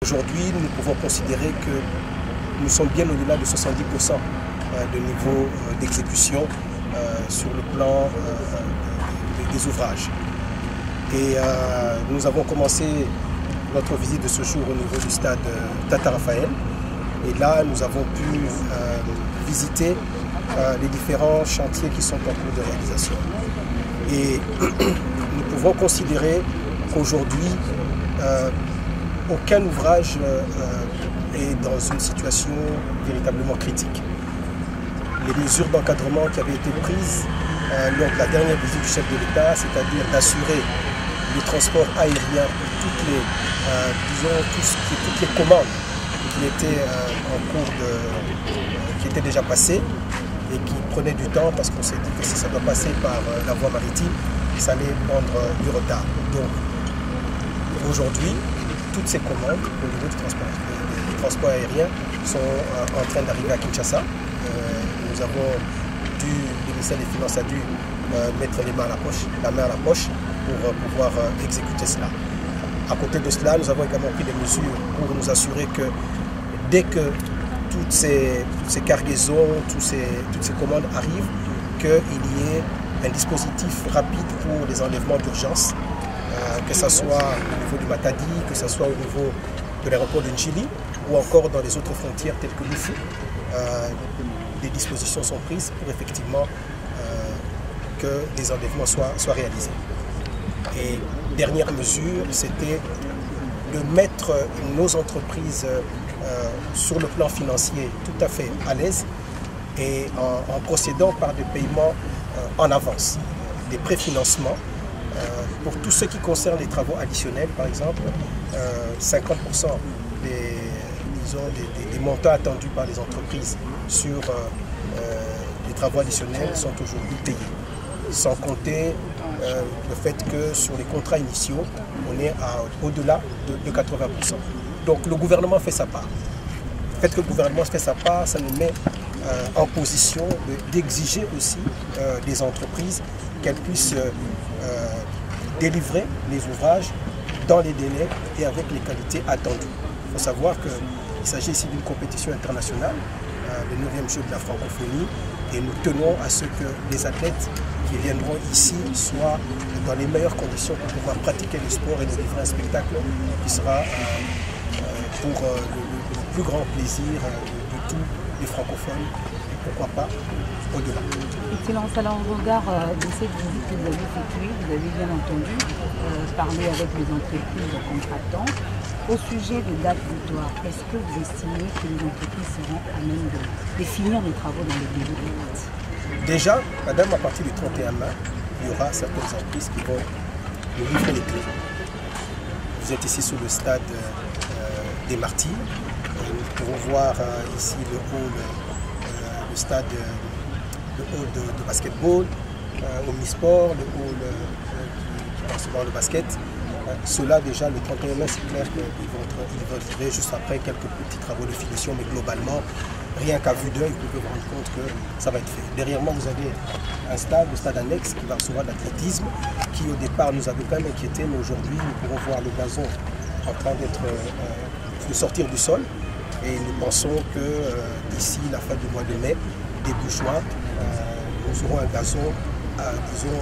Aujourd'hui, nous pouvons considérer que nous sommes bien au-delà de 70% de niveau d'exécution sur le plan des ouvrages. Et nous avons commencé notre visite de ce jour au niveau du stade Tata Raphaël. Et là, nous avons pu visiter les différents chantiers qui sont en cours de réalisation. Et nous pouvons considérer qu'aujourd'hui, aucun ouvrage est dans une situation véritablement critique. Les mesures d'encadrement qui avaient été prises lors de la dernière visite du chef de l'État, c'est-à-dire d'assurer le transport aérien pour toutes les commandes qui étaient en cours qui étaient déjà passées et qui prenaient du temps parce qu'on s'est dit que si ça doit passer par la voie maritime, ça allait prendre du retard. Donc aujourd'hui, toutes ces commandes au niveau du transport aérien sont en train d'arriver à Kinshasa. Le ministère des Finances a dû mettre la main à la poche pour pouvoir exécuter cela. À côté de cela, nous avons également pris des mesures pour nous assurer que dès que toutes ces cargaisons, toutes ces commandes arrivent, qu'il y ait un dispositif rapide pour les enlèvements d'urgence, que ce soit au niveau du Matadi, que ce soit au niveau de l'aéroport de Njili ou encore dans les autres frontières telles que l'Ifu. Des dispositions sont prises pour effectivement que les enlèvements soient réalisés. Et dernière mesure, c'était de mettre nos entreprises sur le plan financier tout à fait à l'aise et en procédant par des paiements en avance, des préfinancements pour tout ce qui concerne les travaux additionnels, par exemple, 50% des montants attendus par les entreprises sur les travaux additionnels sont aujourd'hui payés. Sans compter le fait que sur les contrats initiaux, on est au-delà de 80%. Donc le gouvernement fait sa part. Le fait que le gouvernement fait sa part, ça nous met en position d'exiger aussi des entreprises qu'elles puissent délivrer les ouvrages dans les délais et avec les qualités attendues. Il faut savoir qu'il s'agit ici d'une compétition internationale, le 9e jeu de la francophonie, et nous tenons à ce que les athlètes qui viendront ici soient dans les meilleures conditions pour pouvoir pratiquer le sport et nous livrer un spectacle qui sera pour le plus grand plaisir de tous les francophones et pourquoi pas au-delà. Excellence, alors au regard de cette visite que vous avez effectuée, vous avez bien entendu parler avec les entreprises contractantes. Au sujet de date butoir, est-ce que vous estimez que les entreprises seront à même de finir les travaux dans les délais de date? Déjà, madame, à partir du 31 mai, il y aura certaines entreprises qui vont nous livrer les clés. Vous êtes ici sur le stade des Martyrs. Nous pouvons voir ici le hall de basketball, omnisport, le hall qui va recevoir le basket. Cela déjà, le 31 mai, c'est clair qu'ils vont livrer juste après quelques petits travaux de finition, mais globalement, rien qu'à vue d'œil, vous pouvez vous rendre compte que ça va être fait. Derrière moi, vous avez un stade, le stade annexe, qui va recevoir de l'athlétisme, qui au départ nous avait quand même inquiété, mais aujourd'hui, nous pourrons voir le gazon en train de sortir du sol. Et nous pensons que d'ici la fin du mois de mai, début juin, nous aurons un gazon, disons,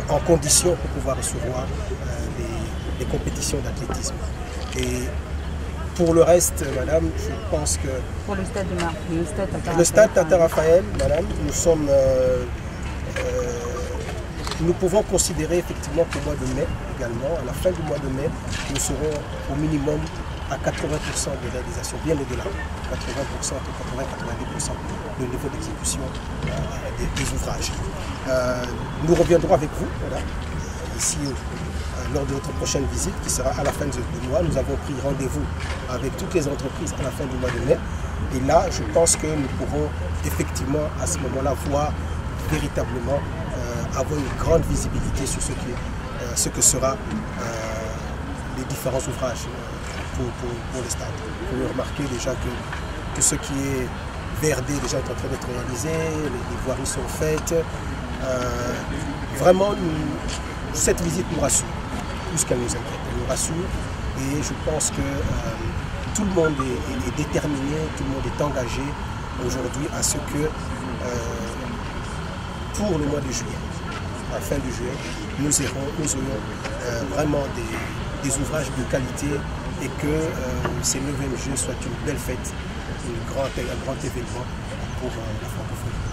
en condition pour pouvoir recevoir les compétitions d'athlétisme. Et pour le reste, madame, je pense que... Pour le stade de le stade Tata Raphaël, madame, nous pouvons considérer effectivement qu'au mois de mai également, à la fin du mois de mai, nous serons au minimum à 80% de réalisation, bien au-delà, 80%, entre 80 et 90% le niveau d'exécution des ouvrages. Nous reviendrons avec vous, voilà, ici lors de notre prochaine visite qui sera à la fin du mois. Nous avons pris rendez-vous avec toutes les entreprises à la fin du mois de mai. Et là, je pense que nous pourrons effectivement à ce moment-là voir véritablement avoir une grande visibilité sur ce que sera les différents ouvrages pour le stade. Vous pouvez remarquer déjà que ce qui est verdé déjà est en train d'être réalisé, les voiries sont faites. Vraiment, cette visite nous rassure, plus qu'elle nous inquiète. Elle nous rassure et je pense que tout le monde est déterminé, tout le monde est engagé aujourd'hui à ce que pour le mois de juillet, à la fin du juillet, nous aurions vraiment des ouvrages de qualité et que ces 9e Jeux soient une belle fête, un grand événement pour la francophonie.